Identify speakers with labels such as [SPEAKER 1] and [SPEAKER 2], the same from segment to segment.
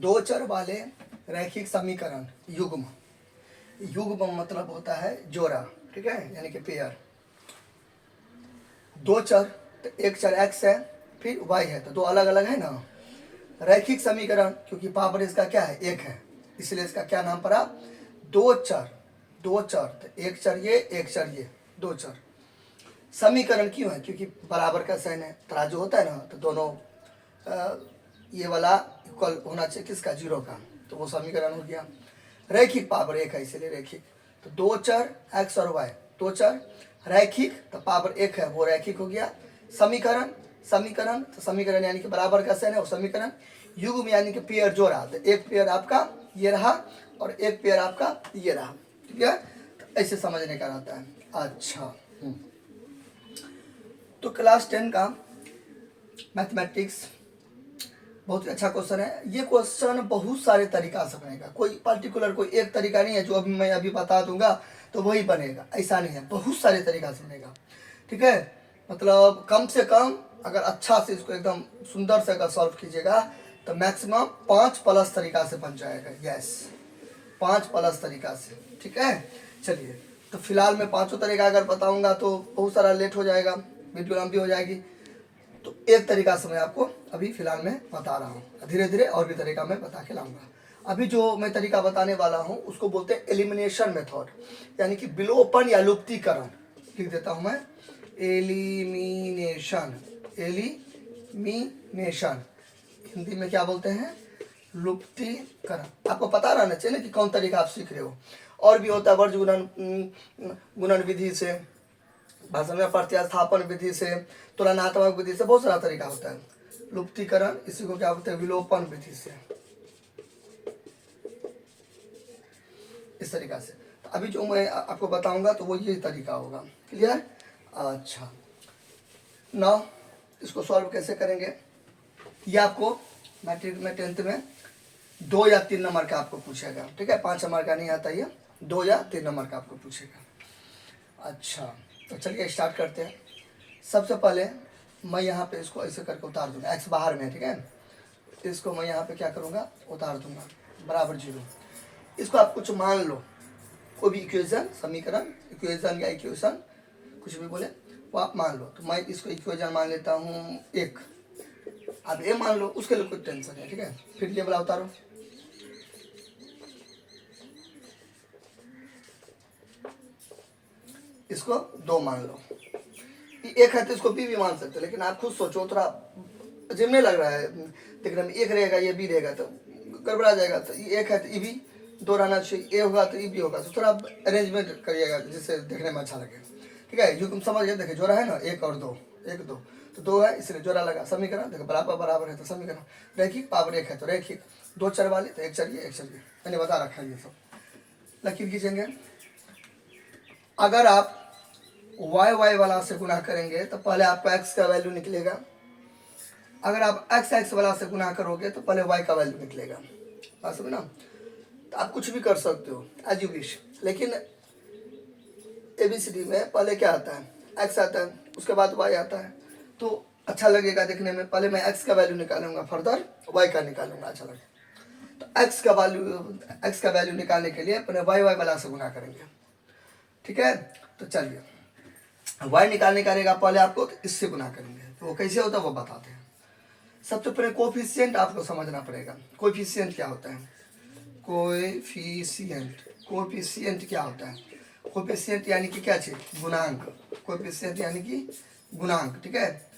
[SPEAKER 1] दो चर वाले रैखिक समीकरण युग्म, युग्म मतलब होता है जोड़ा, ठीक है, यानी कि पेयर। दो चर, तो एक चर x है, फिर y है, तो दो अलग अलग है ना। रैखिक समीकरण, क्योंकि पावर इसका क्या है, एक है, इसलिए इसका क्या नाम पड़ा, दो चर। दो चर, तो एक चर ये, एक चर ये, दो चर। समीकरण क्यों है, क्योंकि बराबर का साइन है, तराजू होता है ना, तो दोनों ये वाला इक्वल होना चाहिए किसका, जीरो का, तो वो समीकरण हो गया। रैखिक पावर एक है, इसलिए रैखिक। तो दो चर x और y, दो चर रैखिक, तो पावर एक है, वो रैखिक हो गया। समीकरण, समीकरण तो समीकरण यानी कि बराबर का साइन है, वो समीकरण। युग्म यानी कि पेयर जोड़ा, तो एक पेयर आपका ये रहा और एक पेयर आपका ये रहा, ठीक है। तो ऐसे समझने का रहता है। अच्छा, तो क्लास 10 का मैथमेटिक्स बहुत ही अच्छा क्वेश्चन है। ये क्वेश्चन बहुत सारे तरीका से बनेगा, कोई पर्टिकुलर कोई एक तरीका नहीं है जो अभी मैं अभी बता दूंगा तो वही बनेगा, ऐसा नहीं है, बहुत सारे तरीका से बनेगा, ठीक है। मतलब कम से कम अगर अच्छा से इसको एकदम सुंदर से अगर सॉल्व कीजिएगा तो मैक्सिमम 5+ तरीका से बन जाएगा। यस, 5+ तरीका से, ठीक है। चलिए, तो फिलहाल मैं पांचों तरीका अगर बताऊंगा तो बहुत सारा लेट हो जाएगा, वीडियो लंबी हो जाएगी, तो एक तरीका से मैं आपको अभी फिलहाल में बता रहा हूँ, धीरे धीरे और भी तरीका मैं बता के लाऊंगा। अभी जो मैं तरीका बताने वाला हूँ उसको बोलते हैं एलिमिनेशन मेथड, यानी कि विलोपन या लुप्तीकरण। लिख देता हूँ मैं, एलिमिनेशन, एलिमिनेशन हिंदी में क्या बोलते हैं, लुप्तीकरण। आपको पता रहना चाहिए ना कि कौन तरीका आप सीख रहे हो। और भी होता है वर्ज गुणन, गुणन विधि से, भाषण में प्रत्यास्थापन विधि से, तुलनात्मक विधि से, बहुत सारा तरीका होता है। लुप्तीकरण इसी को क्या बोलते हैं, विलोपन विधि से, इस तरीका से। तो अभी जो मैं आपको बताऊंगा तो वो ये तरीका होगा, क्लियर। अच्छा, नाउ इसको सॉल्व कैसे करेंगे, ये आपको मैट्रिक में 10th में 2 या 3 नंबर का आपको पूछेगा, ठीक है। 5 नंबर का नहीं आता, ये 2 या 3 नंबर का आपको पूछेगा। अच्छा, तो चलिए स्टार्ट करते हैं। सबसे पहले मैं यहाँ पे इसको ऐसे करके उतार दूंगा, x बाहर में, ठीक है। इसको मैं यहाँ पे क्या करूँगा, उतार दूंगा, बराबर 0। इसको आप कुछ मान लो, कोई भी इक्वेशन, समीकरण, इक्वेशन या इक्वेशन कुछ भी बोले वो आप मान लो। तो मैं इसको इक्वेशन मान लेता हूँ 1, आप ये मान लो, उसके लिए कोई टेंशन है, ठीक है। फिर ये वाला उतारो, इसको 2 मान लो। एक है तो इसको बी भी मान सकते हो, लेकिन आप खुद सोचो, थोड़ा अजीब नहीं लग रहा है देखने में, एक रहेगा ये बी रहेगा तो गड़बड़ा जाएगा। तो ये एक है तो ये भी 2 रहना चाहिए, ए होगा तो ये बी होगा, तो थोड़ा अरेंजमेंट करिएगा जिससे देखने में अच्छा लगे, ठीक है। जो तुम समझ गए, देखिए जोड़ा है ना, 1 और 2, 1 2, तो 2 है इसलिए जोड़ा लगा। समीकरण देखो बराबर बराबर है तो समीकरण रैखिक, पावर 1 है तो रैखिक। 2 चर वाले तो एक चर ये, एक चर ये, मैंने बता रखा है ये सब। लकीर खींचेंगे, अगर आप y y वाला से गुना करेंगे तो पहले आपका x का वैल्यू निकलेगा, अगर आप x x वाला से गुना करोगे तो पहले y का वैल्यू निकलेगा, बात समझ ना। तो आप कुछ भी कर सकते हो एज यू विश, लेकिन ABCD में पहले क्या आता है, x आता है, उसके बाद y आता है, तो अच्छा लगेगा देखने में। पहले मैं x का वैल्यू निकालूंगा, फर्दर y का निकालूंगा, अच्छा लगेगा। तो x का वैल्यू निकालने के लिए पहले y y वाला से गुना करेंगे, ठीक है। तो चलिए, y निकालने का रहेगा पहले आपको, तो इससे गुना करेंगे, तो वो कैसे होता है वो बताते हैं। सबसे पहले कोफिशिएंट आपको समझना पड़ेगा। कोफिशिएंट क्या होता है, कोफिशिएंट, कोफिशिएंट क्या होता है, कोफिशिएंट यानी कि क्या चीज, गुणांक। कोफिशिएंट यानी कि गुणांक, ठीक है।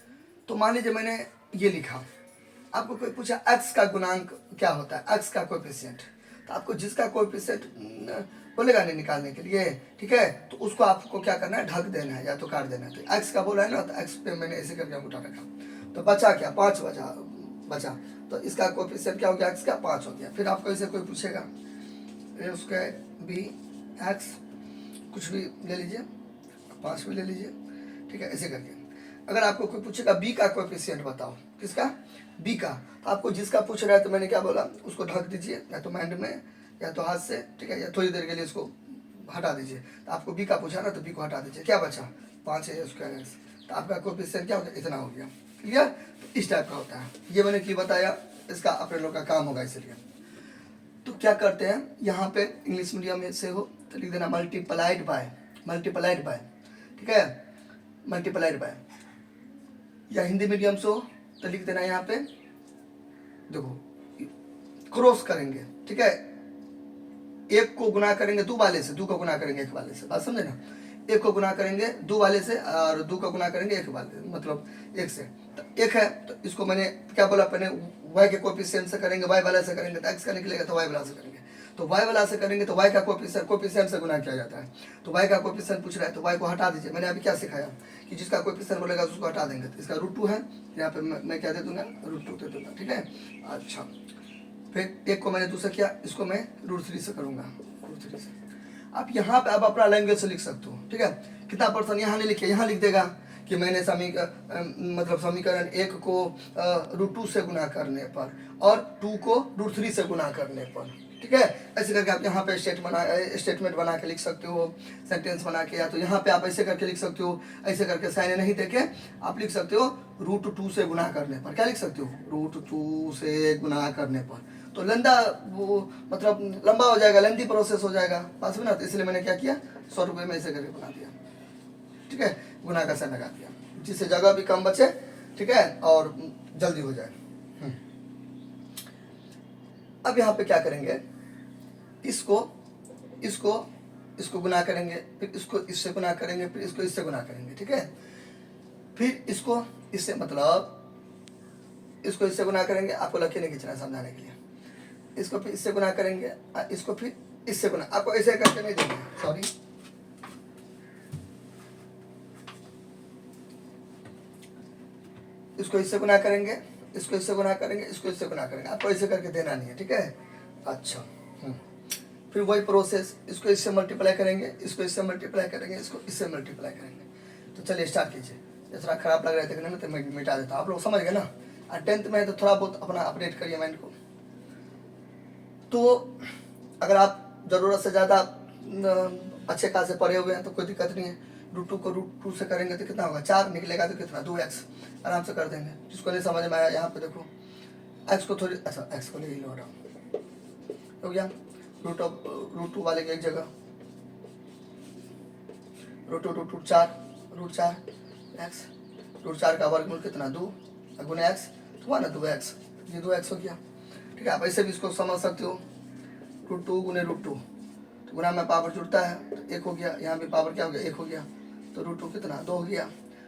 [SPEAKER 1] तो मान लीजिए मैंने ये लिखा, आपको कोई पूछा x का गुणांक क्या होता है, x का कोफिशिएंट, तो आपको जिसका कोफिशिएंट बोलेगा नहीं निकालने के लिए, ठीक है, तो उसको आपको क्या करना है, ढक देना है या तो काट देना है। तो x का बोला है ना, तो x पे मैंने ऐसे करके उठा रखा, तो बचा क्या, 5 बचा, तो इसका कोफिशिएंट क्या हो गया, x का 5 हो गया। फिर आपको ऐसे कोई पूछेगा a स्क्वायर b x, कुछ भी ले लीजिए, 5 भी ले लीजिए, ठीक है, ऐसे करके। अगर आपको कोई पूछेगा b का कोफिशिएंट बताओ, किसका, b का, तो आपको जिसका पूछ रहा है तो मैंने क्या बोला, उसको ढक दीजिए या तो माइंड में या तो हाथ से, ठीक है, या थोड़ी देर के लिए इसको हटा दीजिए। तो आपको b का पूछा ना, तो b को हटा दीजिए, क्या बचा, 5 है स्क्वायर एक्स, तो आपका कोफिशिएंट क्या होता है, इतना हो गया, क्लियर। तो इस टाइप का होता है, ये मैंने क्यों बताया, इसका अपने लोग का काम होगा इसलिए। तो क्या करते हैं, यहाँ पे इंग्लिश मीडियम में से हो तो लिख देना मल्टीप्लाइड बाय, मल्टीप्लाइड बाय, ठीक है, मल्टीप्लाइड बाय। या हिंदी मीडियम से हो तो लिख देना यहाँ पे, देखो क्रॉस करेंगे, ठीक है, एक को गुना करेंगे दो वाले से, दो को गुना करेंगे एक वाले से, बात समझे ना, एक को गुना करेंगे दो वाले से और दो को गुना करेंगे एक वाले, मतलब एक से, तो एक है तो इसको मैंने क्या बोला, पहले y के कोएफिशिएंट से करेंगे, y वाला से करेंगे तो x का निकलेगा, तो y वाला से करेंगे, तो y वाला से करेंगे तो y का कोएफिशिएंट से गुना किया जाता है। तो y का कोएफिशिएंट पूछ रहा है तो y को हटा दीजिए। मैंने अभी क्या सिखाया कि जिसका कोएफिशिएंट बोलेगा उसको हटा देंगे। तो इसका √2 है, यहाँ पे मैं क्या दे दूंगा, √2 दे दूंगा, ठीक है। अच्छा, फिर एक को मैंने दूसरा किया, इसको मैं √3 से करूँगा, √3 से। आप यहाँ पे आप अपना लैंग्वेज से लिख सकते हो, ठीक है। कितना परसेंट यहाँ नहीं लिखे, यहाँ लिख देगा कि मैंने मतलब समीकरण 1 को √2 से गुना करने पर और 2 को √3 से गुना करने पर, ठीक है। ऐसे करके आप यहाँ पे स्टेटमेंट बना के लिख सकते हो, सेंटेंस बना के, या तो यहाँ पे आप ऐसे करके लिख सकते हो, ऐसे करके साइन नहीं देके आप लिख सकते हो √2 से गुना करने पर। क्या लिख सकते हो, √2 से गुना करने पर। तो लंबा वो मतलब लंबा हो जाएगा, लेंथी प्रोसेस हो जाएगा, पास में ना। तो इसलिए मैंने क्या किया, 100 रुपये में ऐसे करके बना दिया, ठीक है, गुना का साइन लगा दिया, जिससे जगह भी कम बचे, ठीक है, और जल्दी हो जाए। अब यहाँ पे क्या करेंगे, इसको इसको इसको गुना करेंगे, फिर इसको इससे गुना करेंगे, फिर इसको इससे गुना करेंगे, ठीक है। फिर इसको इससे मतलब इसको इससे गुना करेंगे, आपको लकीर नहीं खींचना समझाने के लिए। इसको फिर इससे गुना करेंगे, इसको फिर इससे गुना, आपको ऐसे करके नहीं देंगे, सॉरी, इसको इससे गुना करेंगे, इसको इससे गुना करेंगे, इसको इससे गुना करेंगे, आपको ऐसे करके देना नहीं है, ठीक है। अच्छा, फिर वही प्रोसेस, इसको इससे मल्टीप्लाई करेंगे, इसको इससे मल्टीप्लाई करेंगे, इसको इससे मल्टीप्लाई करेंगे। तो चलिए स्टार्ट कीजिए। ये थोड़ा खराब लग रहा है देखने में तो मैं मिटा देता हूँ, आप लोग समझ गए ना। 10th में है तो थोड़ा बहुत अपना अपडेट करिए माइंड को। तो अगर आप ज़रूरत से ज़्यादा अच्छे खासे पढ़े हुए हैं तो कोई दिक्कत नहीं है। √2 को √2 से करेंगे तो कितना होगा, 4 निकलेगा तो कितना, 2x, आराम से कर देंगे। जिसको नहीं समझ में आया यहाँ पे देखो, x को थोड़ी, अच्छा x को ले लो, हो गया। √2 वाले की एक जगह √4 x, √4 का वर्गमूल कितना, 2 गुना x, तो हुआ ना 2x, ये 2x हो गया, ठीक है। आप ऐसे भी इसको समझ सकते हो, √2 गुने √2, तो गुना में पावर जुड़ता है तो 1 हो गया, यहाँ भी पावर क्या हो गया, 1 हो गया, तो √2 कितना, 2 हो गया।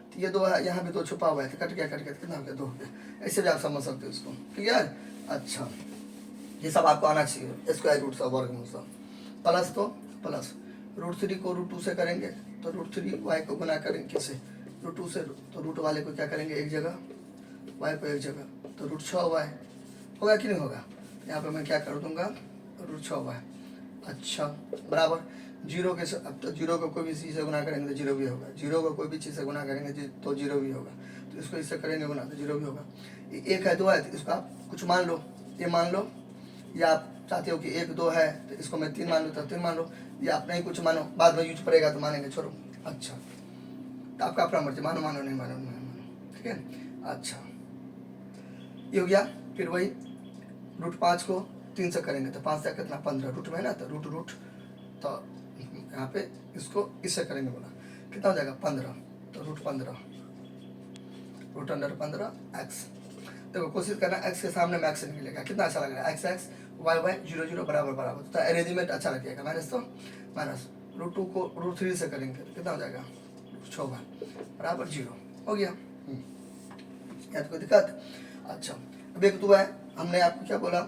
[SPEAKER 1] तो ये 2 है, यहाँ भी 2 छुपा हुआ है तो कट गया कितना हो गया, 2 हो गया। ऐसे भी आप समझ सकते हो इसको, ठीक है। अच्छा, ये सब आपको आना चाहिए, स्क्वायर रूट सब, वर्गमूल सब। प्लस तो प्लस, √3 को √2 से करेंगे तो √3 y को गुना करेंगे किससे, √2 से, तो रूट वाले को क्या करेंगे एक जगह, y को एक जगह, तो √6y होगा कि नहीं होगा। यहाँ पे मैं क्या कर दूंगा, √6y, अच्छा, बराबर जीरो के, अब तो जीरो को कोई भी चीज़ से गुना करेंगे तो जीरो भी होगा, जीरो को कोई भी चीज़ से गुना करेंगे तो जीरो भी होगा, तो इसको इससे करेंगे गुना तो जीरो भी होगा। 1 है 2 है तो इसको आप कुछ मान लो, ये मान लो, या आप चाहते हो कि 1 2 है तो इसको मैं 3 मान लो तो 3 मान लो, या आप नहीं कुछ मानो, बाद में यूज पड़ेगा तो मानेंगे, छोड़ो। अच्छा, तो आपका अपना मर्जी, मानो मानो नहीं मानो नहीं मानो, ठीक है। अच्छा, ये हो गया। फिर वही √5 को 3 से करेंगे तो 5 से कितना, 15, रूट में है ना, तो रूट तो यहाँ पे इसको इससे करेंगे बोला, कितना हो जाएगा 15, तो √15, √15x। देखो कोशिश करना x के सामने में x निकलेगा, कितना अच्छा लग रहा है, x y 0 0 बराबर बराबर, तो अरेंजमेंट अच्छा लगेगा। माइनस तो माइनस, √2 को √3 से करेंगे तो कितना हो जाएगा, 6 बराबर 0 हो गया। यहाँ तो कोई दिक्कत। अच्छा, अब एक 2 है, हमने आपको क्या बोला,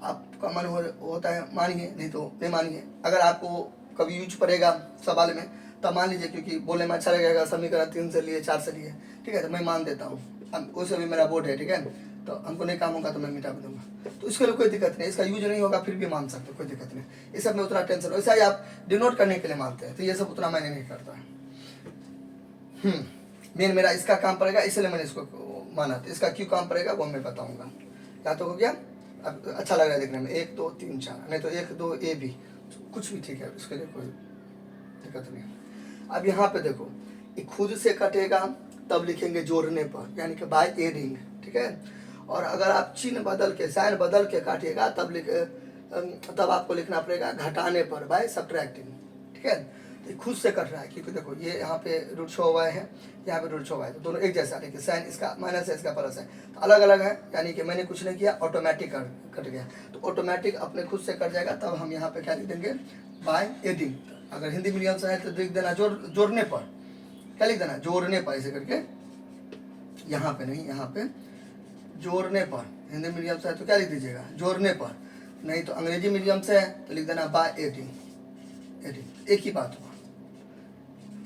[SPEAKER 1] आपका मन होता है मानिए, नहीं तो नहीं मानिए। अगर आपको कभी यूज पड़ेगा सवाल में तब मान लीजिए, क्योंकि बोलने में अच्छा लगेगा, समीकरण 3 से लिए 4 से लिए, ठीक है, तो मैं मान देता हूँ, उससे भी मेरा बोर्ड है, ठीक है, तो हमको नहीं काम होगा तो मैं मिटा भी दूंगा, तो इसके लिए कोई दिक्कत नहीं, इसका यूज नहीं होगा फिर भी मान सकते, कोई दिक्कत नहीं। ये सब में उतना टेंशन, वैसा ही आप डिनोट करने के लिए मानते हैं, तो ये सब उतना मैंने नहीं करता है। मेन मेरा इसका काम पड़ेगा, इसलिए मैंने इसको माना, तो इसका क्यों काम पड़ेगा वो मैं बताऊंगा। या तो हो गया, अब अच्छा लग रहा है देखने में, 1 2 3 4, नहीं तो 1 2 ए भी, कुछ भी ठीक है, उसके लिए कोई दिक्कत नहीं। अब यहाँ पे देखो, ये खुद से कटेगा तब लिखेंगे जोड़ने पर, यानी कि बाय एडिंग, ठीक है। और अगर आप चिन्ह बदल के साइन बदल के काटिएगा तब आपको लिखना पड़ेगा घटाने पर बाय सब्ट्रैक्टिंग, ठीक है। तो ये खुद से कट रहा है क्योंकि देखो ये यहाँ पे रूट शो हुआ है, यहाँ पे रूट शो हुआ है, तो दोनों एक जैसा, देखिए साइन इसका माइनस है, इसका प्लस है, तो अलग अलग है, यानी कि मैंने कुछ नहीं किया, ऑटोमेटिक कट गया। तो ऑटोमेटिक अपने खुद से कट जाएगा, तब हम यहाँ पे क्या लिख देंगे, बाय एडिंग। अगर हिंदी मीडियम से है तो लिख देना जोड़ने पर, क्या लिख देना, जोड़ने पर, ऐसे करके, यहाँ पे नहीं, यहाँ पे जोड़ने पर। हिंदी मीडियम से है तो क्या लिख दीजिएगा, जोड़ने पर। नहीं तो अंग्रेजी मीडियम से है तो लिख देना बाय एडिंग, एक ही बात हुआ।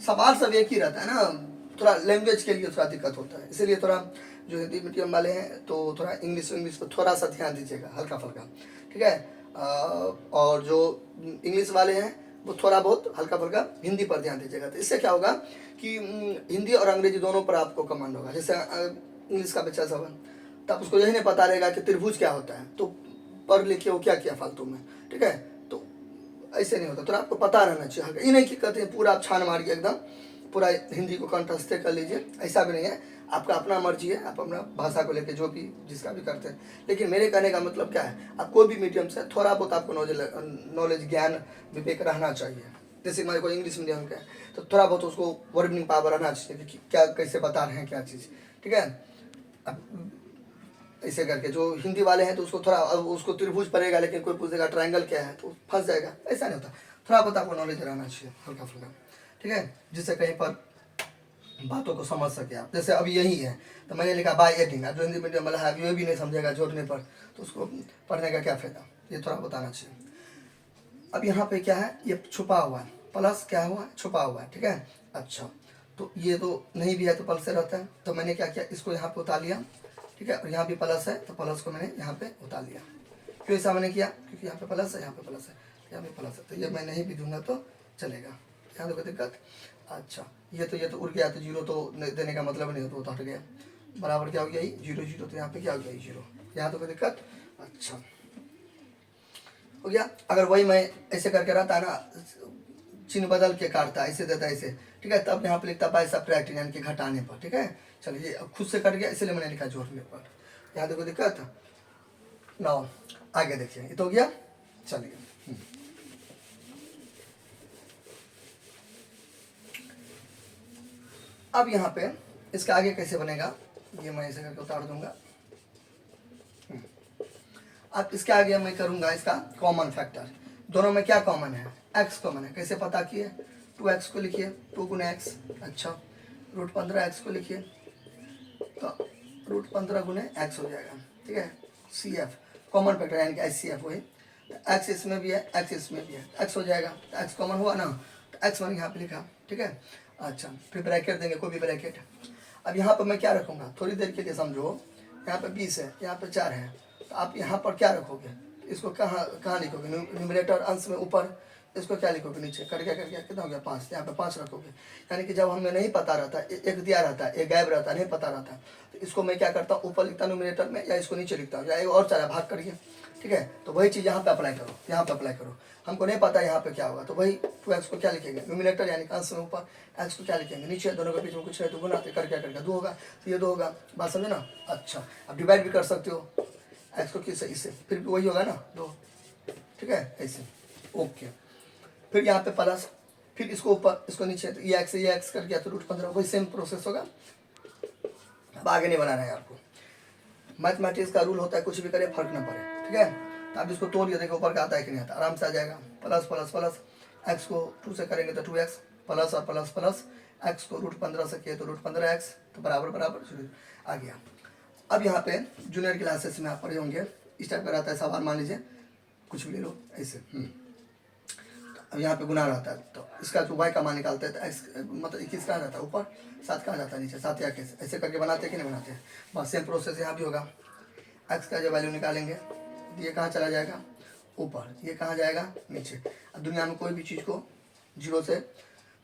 [SPEAKER 1] सवाल सब एक ही रहता है ना, थोड़ा लैंग्वेज के लिए थोड़ा दिक्कत होता है, इसलिए थोड़ा जो हिंदी मीडियम वाले हैं तो थोड़ा इंग्लिश को थोड़ा सा ध्यान दीजिएगा, हल्का फुल्का, ठीक है। और जो इंग्लिश वाले हैं वो थोड़ा बहुत हल्का फुल्का हिंदी पर ध्यान दीजिएगा। तो इससे क्या होगा कि हिंदी और अंग्रेजी दोनों पर आपको कमांड होगा। जैसे इंग्लिश का बच्चा सब है, तब उसको यही नहीं पता रहेगा कि त्रिभुज क्या होता है, तो पढ़ लिखे वो क्या किया फालतू में, ठीक है। तो ऐसे नहीं होता, तो आपको पता रहना चाहिए हल्का। ये नहीं कि कहते हैं पूरा आप छान मारिए एकदम पूरा हिंदी को कंठस्थ कर लीजिए, ऐसा भी नहीं है, आपका अपना मर्जी है, आप अपना भाषा को लेकर जो भी जिसका भी करते हैं। लेकिन मेरे कहने का मतलब क्या है, आप कोई भी मीडियम से थोड़ा बहुत आपको नॉलेज ज्ञान विवेक रहना चाहिए। जैसे हमारे को इंग्लिश मीडियम का है तो थोड़ा बहुत उसको वर्निंग पावर रहना चाहिए कि क्या कैसे बता रहे हैं क्या चीज़, ठीक है। अब ऐसे करके जो हिंदी वाले हैं तो उसको थोड़ा, अब उसको त्रिभुज पड़ेगा, लेकिन कोई पूछेगा ट्रायंगल क्या है तो फंस जाएगा, ऐसा नहीं होता। थोड़ा बहुत आपको नॉलेज रहना चाहिए हल्का फुल्का, ठीक है, जिससे कहीं पर बातों को समझ सके आप। जैसे अभी यही है तो मैंने लिखा बाय एडिंग, अब जो हिंदी मीडियम वाला है ये भी नहीं समझेगा जोड़ने पर, तो उसको पढ़ने का क्या फ़ायदा, ये थोड़ा बताना चाहिए। अब यहाँ पे क्या है, ये छुपा हुआ है, प्लस क्या हुआ, छुपा हुआ है, ठीक है। अच्छा, तो ये तो नहीं भी है तो प्लस से रहता है, तो मैंने क्या किया, इसको यहाँ पे उतार लिया, ठीक है। और यहाँ भी प्लस है तो प्लस को मैंने यहाँ पे उतार लिया। क्यों ऐसा मैंने किया, क्योंकि यहाँ पे प्लस है, यहाँ पे प्लस है, यहाँ पे प्लस है, तो ये मैं नहीं भी दूंगा तो चलेगा, यहाँ देखो दिक्कत। अच्छा, ये तो उड़ गया, तो जीरो तो देने का मतलब नहीं होता, तो हट गया, बराबर क्या हो गया, जीरो जीरो, तो यहाँ पे क्या हो गया, जीरो, यहाँ तो कोई दिक्कत। अच्छा हो गया। अगर वही मैं ऐसे करके रहता ना, चिन्ह बदल के काटता, ऐसे देता ऐसे, ठीक है, तब यहाँ पे लिखता बाय सब्ट्रैक्टिंग, यानी कि घटाने पर, ठीक है। चलिए अब खुद से कट गया, इसलिए मैंने लिखा जोड़ने पर, यहाँ देखो दिक्कत ना। आगे देखिए, ये तो हो गया। चलिए अब यहाँ पे इसका आगे कैसे बनेगा, ये मैं ऐसे करके उतार दूंगा। अब इसके आगे मैं करूंगा इसका कॉमन फैक्टर, दोनों में क्या कॉमन है, x कॉमन है। कैसे पता किए, 2x को लिखिए, 2 गुना x, अच्छा, रूट 15x को लिखिए तो रूट 15 गुने x हो जाएगा, ठीक है। CF कॉमन फैक्टर यानी कि HCF वही, तो x इसमें भी है, x इसमें भी है, x हो जाएगा, तो x कॉमन हुआ ना, तो x मैंने यहाँ पे लिखा, ठीक है। अच्छा, फिर ब्रैकेट देंगे, कोई भी ब्रैकेट। अब यहाँ पर मैं क्या रखूँगा, थोड़ी देर के लिए समझो, यहाँ पे 20 है, यहाँ पे 4 है, तो आप यहाँ पर क्या रखोगे, इसको कहाँ लिखोगे, न्यूमरेटर अंश में ऊपर, इसको क्या लिखोगे नीचे, कर गया कितना हो गया 5, यहाँ पे 5 रखोगे। यानी कि जब हमें नहीं पता रहता, एक दिया रहता है, एक गायब रहता है, नहीं पता रहता, तो इसको मैं क्या करता हूँ, ऊपर लिखता हूँ न्यूमरेटर में, या इसको नीचे लिखता हूँ, या और सारा भाग करिए, ठीक है। तो वही चीज़ यहाँ पे अप्लाई करो, यहाँ पे अप्लाई करो। हमको नहीं पता यहाँ पे क्या होगा, तो वही 2x को क्या लिखेंगे, न्यूमरेटर यानी अंश में ऊपर, x को क्या लिखेंगे नीचे, दोनों के बीच में कुछ है तो गुना, कर क्या करके 2 होगा, तो ये 2 होगा, बात समझे ना। अच्छा, अब डिवाइड भी कर सकते हो x को किससे, इससे, फिर भी वही होगा ना 2, ठीक है, ऐसे, ओके। फिर यहाँ पे प्लस, फिर इसको ऊपर इसको नीचे, तो ये x कर गया तो रूट 15, वही सेम प्रोसेस होगा। अब आगे नहीं बनाना है आपको, मैथमेटिक्स का रूल होता है कुछ भी करे फर्क ना पड़े, ठीक है। तो आप इसको तोड़िए, देखो ऊपर का आता है कि नहीं आता, आराम से आ जाएगा। प्लस प्लस प्लस, x को 2 से करेंगे तो 2x, प्लस और प्लस प्लस, x को रूट 15 से किए तो रूट 15x, तो बराबर बराबर आ गया। अब यहाँ पे जूनियर क्लासेस में आप पढ़े होंगे, इस टाइप का रहता है सवाल, मान लीजिए कुछ भी ले लो ऐसे, अब यहाँ पे गुना रहता है, तो इसका जो y का मान निकालते हैं तो x मतलब 21 का रहता है ऊपर, 7 का जाता है नीचे, 7 या कैसे ऐसे करके बनाते हैं कि नहीं बनाते हैं। बस सेम प्रोसेस यहाँ भी होगा, x का जो वैल्यू निकालेंगे ये कहाँ चला जाएगा ऊपर, ये कहाँ जाएगा नीचे। अब दुनिया में कोई भी चीज़ को जीरो से,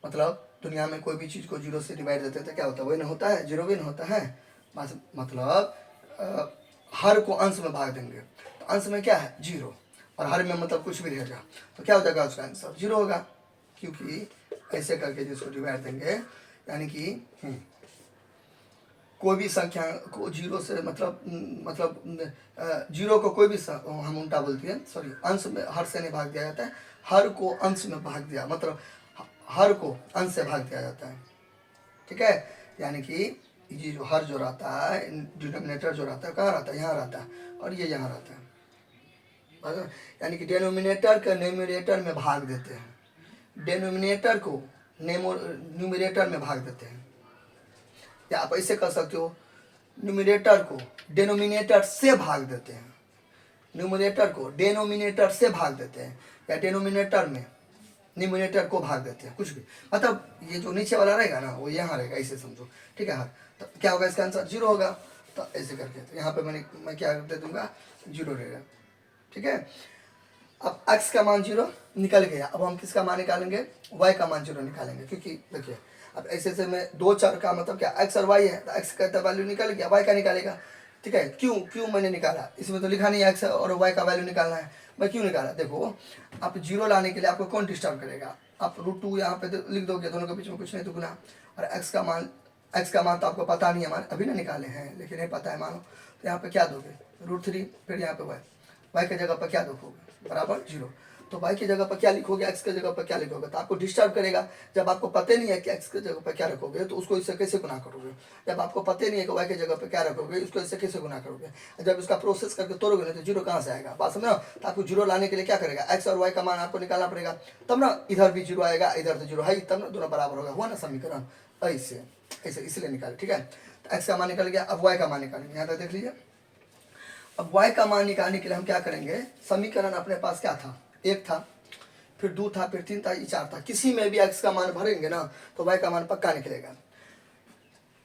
[SPEAKER 1] मतलब दुनिया में कोई भी चीज़ को जीरो से डिवाइड देते हैं तो क्या होता है, वही नहीं होता है, जीरो भी नहीं होता है। बस मतलब हर को अंश में भाग देंगे तो अंश में क्या है जीरो, और हर में मतलब कुछ भी रहेगा, तो क्या हो जाएगा उसका आंसर जीरो होगा, क्योंकि ऐसे करके जिसको डिवाइड देंगे, यानी कि कोई भी संख्या को जीरो से जीरो को कोई भी हम उल्टा बोलते हैं, सॉरी, अंश में हर से नहीं भाग दिया जाता है, हर को अंश में भाग दिया, मतलब हर को अंश से भाग दिया जाता है, ठीक है। यानी कि ये जो हर जो रहता है, डिनोमिनेटर जो रहता है कहाँ रहता है, यहाँ रहता है, और ये यहाँ रहता है। यानी कि डिनोमिनेटर का न्यूमरेटर में भाग देते हैं, डिनोमिनेटर को न्यूमरेटर में भाग देते हैं, या आप ऐसे कर सकते हो, न्यूमरेटर को डिनोमिनेटर से भाग देते हैं, न्यूमरेटर को डिनोमिनेटर से भाग देते हैं, या डिनोमिनेटर में न्यूमरेटर को भाग देते हैं, कुछ भी, मतलब ये जो नीचे वाला रहेगा ना वो यहाँ रहेगा, ऐसे समझो, ठीक है। तो क्या होगा, इसका आंसर जीरो होगा। तो ऐसे करके तो यहाँ पे मैं क्या दे दूंगा, जीरो रहेगा, ठीक है। अब x का मान जीरो निकल गया, अब हम किसका मान निकालेंगे, y का मान जीरो निकालेंगे, क्योंकि देखिए अब ऐसे से मैं दो चर का मतलब क्या, x और y है, तो x का वैल्यू निकल गया, y का निकालेगा, ठीक है। क्यों मैंने निकाला, इसमें तो लिखा नहीं है x और y का वैल्यू निकालना है, मैं क्यों निकाला, देखो आप जीरो लाने के लिए आपको कौन डिस्टर्ब करेगा, आप √2 यहाँ पे लिख दोगे, दोनों के बीच में कुछ नहीं तो गुना, और x का मान तो आपको पता नहीं है, मान अभी ना निकाले हैं, लेकिन नहीं पता है मानो, तो यहाँ पे क्या दोगे, √3, फिर यहाँ पे y की जगह पर क्या दोगे, बराबर जीरो। तो y की जगह पर क्या लिखोगे, x की जगह पर क्या लिखोगे, तो आपको डिस्टर्ब करेगा। जब आपको पता नहीं है कि x की जगह पर क्या रखोगे तो उसको इससे कैसे गुना करोगे, जब आपको पता नहीं है कि y की जगह पर क्या रखोगे उसको इससे कैसे गुना करोगे, जब इसका प्रोसेस करके तोड़ोगे ना तो जीरो कहाँ से आएगा, बात समझो। तो आपको जीरो लाने के लिए क्या करेगा, x और y का मान आपको निकालना पड़ेगा, तब ना इधर भी जीरो आएगा, इधर तो जीरो है, तब ना दोनों बराबर होगा, हुआ ना समीकरण, ऐसे ऐसे इसलिए निकाले, ठीक है। तो x का मान निकल गया, अब y का मान निकालेंगे, यहाँ तक देख लीजिए। अब y का मान निकालने के लिए हम क्या करेंगे, समीकरण अपने पास क्या था, एक था, फिर 2 था, फिर 3 था, ये 4 था, किसी में भी x का मान भरेंगे ना तो y का मान पक्का निकलेगा।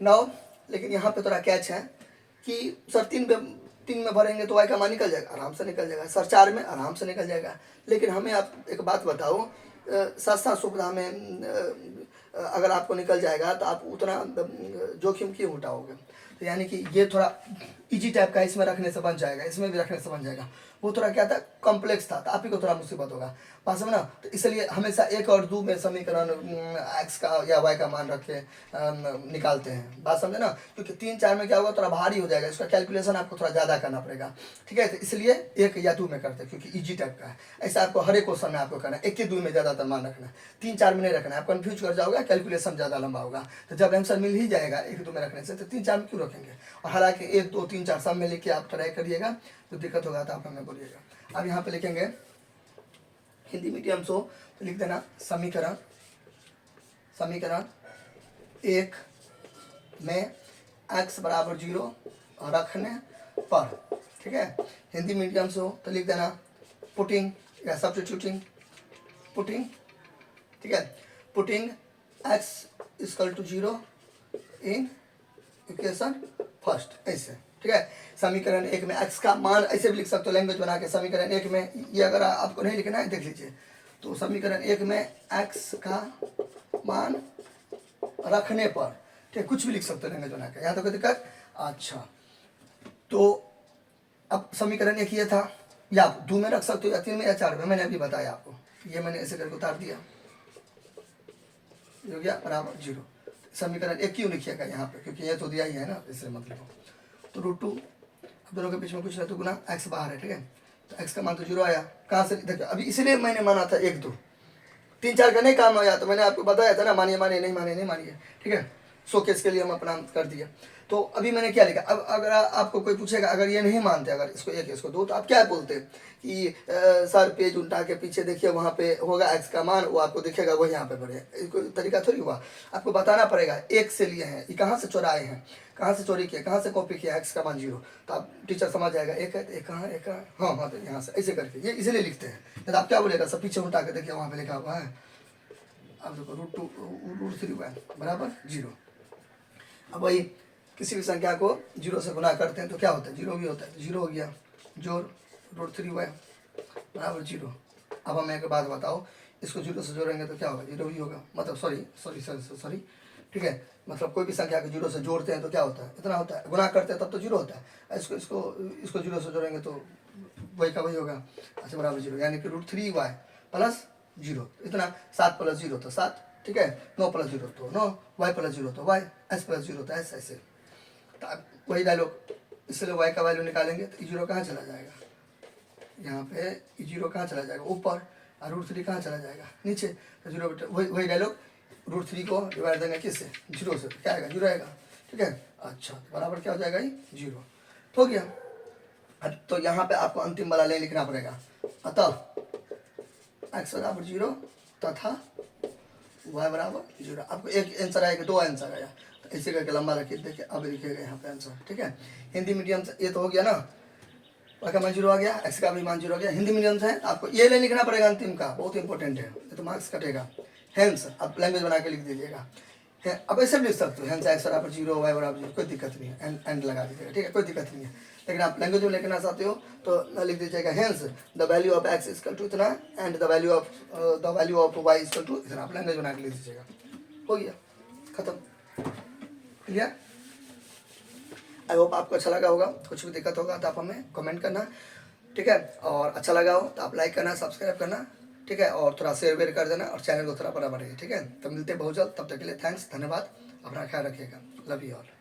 [SPEAKER 1] नाउ लेकिन यहाँ पे थोड़ा कैच है कि सर 3 में भरेंगे तो y का मान निकल जाएगा, आराम से निकल जाएगा, सर 4 में आराम से निकल जाएगा, लेकिन हमें आप एक बात बताओ, सस्ता सुविधा में अगर आपको निकल जाएगा तो आप उतना जोखिम क्यों उठाओगे। तो यानी कि ये थोड़ा इजी टाइप का, इसमें रखने से बन जाएगा, इसमें भी रखने से बन जाएगा, वो थोड़ा क्या था, कॉम्प्लेक्स था, तो आप ही को थोड़ा मुसीबत होगा, पास में ना। तो इसलिए हमेशा 1 और 2 में समीकरण x का या y का मान रख के निकालते हैं, बात समझे ना, क्योंकि 3 4 में क्या होगा, थोड़ा भारी हो जाएगा, इसका कैलकुलेशन आपको थोड़ा ज़्यादा करना पड़ेगा, ठीक है। तो इसलिए 1 या 2 में करते हैं, क्योंकि इजी टाइप का है, ऐसा आपको हर एक क्वेश्चन में आपको करना है, 1 के 2 में ज़्यादातर मान रखना है, 3 4 में नहीं रखना है, आप कन्फ्यूज कर जाओगे, कैलकुलेशन ज़्यादा लंबा होगा। तो जब आंसर मिल ही जाएगा 1 2 में रखने से, तो 3 4 में क्यों रखेंगे, और हालांकि 1 2 3 4 सब में लेके आप ट्राई करिएगा, तो दिक्कत होगा तो आप हमें बोलिएगा। अब यहाँ पे लिखेंगे हिंदी मीडियम सो तो लिख देना समीकरण 1 में x बराबर 0 रखने पर, ठीक है। हिंदी मीडियम से हो तो लिख देना पुटिंग या सब्स्टिट्यूटिंग, पुटिंग, ठीक है, putting x equal to 0 in equation first, ऐसे, ठीक है। समीकरण 1 में x का मान ऐसे भी लिख सकते हो, लैंग्वेज बना के, समीकरण 1 में ये अगर आपको नहीं लिखना है देख लीजिए, तो समीकरण 1 में x का मान रखने पर, ठीक है, कुछ भी लिख सकते हो लैंग्वेज बना के, यहाँ तक कोई दिक्कत। अच्छा, तो अब समीकरण 1 ये था, या आप 2 में रख सकते हो, या 3 में, या 4 में, मैंने अभी बताया आपको, ये मैंने ऐसे करके उतार दिया, हो गया बराबर 0। समीकरण 1 क्यों लिखिएगा यहाँ पे, क्योंकि ये तो दिया ही है ना, इसलिए मतलब। तो √2, अब दोनों के बीच में कुछ नहीं तो गुना, x बाहर है, ठीक है। तो x का मान तो 0 आया, कहाँ से, देखिए अभी इसलिए मैंने माना था 1 2 3 4 का नहीं काम आया, तो मैंने आपको बताया था ना, मानिए नहीं मानिए, ठीक है, शोकेस के लिए हम अपना कर दिया। तो अभी मैंने क्या लिखा, अब अगर आपको कोई पूछेगा, अगर ये नहीं मानते, अगर इसको 1 इसको 2, तो आप क्या बोलते कि सर पेज उल्टा के पीछे देखिए, वहाँ पे होगा x का मान, वो आपको दिखेगा, वो यहाँ पे बढ़े, कोई तरीका थोड़ी हुआ, आपको बताना पड़ेगा 1 से लिए हैं, ये कहाँ से चुराए हैं, कहाँ से चोरी किया, कहाँ से कॉपी किया, x का मान 0, तो आप टीचर समझ जाएगा 1 है तो 1 कहाँ, 1 कहाँ, हाँ, तो यहाँ से ऐसे करके, ये इसलिए लिखते हैं। तो आप क्या बोलेगा, सब पीछे उल्टा के देखिए, वहाँ पे लिखा हुआ है, अब देखो √2 √3 बराबर 0। अब वही किसी भी संख्या को 0 से गुना करते हैं तो क्या होता है, 0 भी होता है, तो 0 हो गया, जोड़ √3 बराबर 0। अब हम एक बात बताओ, इसको 0 से जोड़ेंगे तो क्या होगा, 0 ही होगा, मतलब सॉरी, ठीक है, मतलब कोई भी संख्या को 0 से जोड़ते हैं तो क्या होता है, इतना होता है, गुना करते हैं तब तो 0 होता है, इसको 0 से जोड़ेंगे तो वही का वही होगा, अच्छा बराबर 0, यानी कि √3y प्लस 0, इतना 7 + 0 तो 7, ठीक है, 9 + 0 तो 9, y + 0 तो y, s + 0 तो s, ऐसे। तो आप वही डायलॉग, इसलिए वाई का वैल्यू निकालेंगे तो जीरो कहाँ चला जाएगा, यहाँ पे जीरो कहाँ चला जाएगा ऊपर, और √3 कहाँ चला जाएगा नीचे। तो जीरो बटे वही डायलॉग, √3 को डिवाइड देंगे किससे, जीरो से, तो क्या आएगा जीरो आएगा, ठीक है। अच्छा तो बराबर क्या हो जाएगा ये जीरो, तो हो गया। अब तो यहाँ पे आपको अंतिम वाला ले लिखना पड़ेगा, अतः x बराबर जीरो तथा y बराबर जीरो। आपको एक आंसर आएगा, दो आंसर आया, तो इसी करके लंबा रखिए, देखिए अब लिखिएगा यहाँ पे आंसर, ठीक है। हिंदी मीडियम से ये तो हो गया ना, y का मान जीरो आ गया, x का भी मान जीरो आ गया। हिंदी मीडियम से है आपको ये ले लिखना पड़ेगा अंतिम का, बहुत इंपॉर्टेंट है, ये तो मार्क्स कटेगा। हेंस आप लैंग्वेज बना के लिख दीजिएगा, अब ऐसे भी लिख सकते हो, हेंस x बराबर जीरो, y बराबर जीरो, कोई दिक्कत नहीं है, एंड लगा दीजिएगा, ठीक है, कोई दिक्कत नहीं है। लेकिन आप लैंग्वेज में लिखना चाहते हो तो लिख दीजिएगा hence the value of x equal to इतना and the value of y equal to इतना, आप लैंग्वेज बना के लिख दीजिएगा, हो गया, खत्म, क्लियर। आई होप आपको अच्छा लगा होगा, कुछ भी दिक्कत होगा तो आप हमें कमेंट करना, ठीक है। और अच्छा लगा हो तो आप लाइक करना, सब्सक्राइब करना, ठीक है, और थोड़ा शेयर वेयर कर देना, और चैनल को थोड़ा बड़ा बढ़ाइए, ठीक है। तो मिलते हैं बहुत जल्द, तब तक के लिए थैंक्स, धन्यवाद, अपना ख्याल रखिएगा, लव यू ऑल।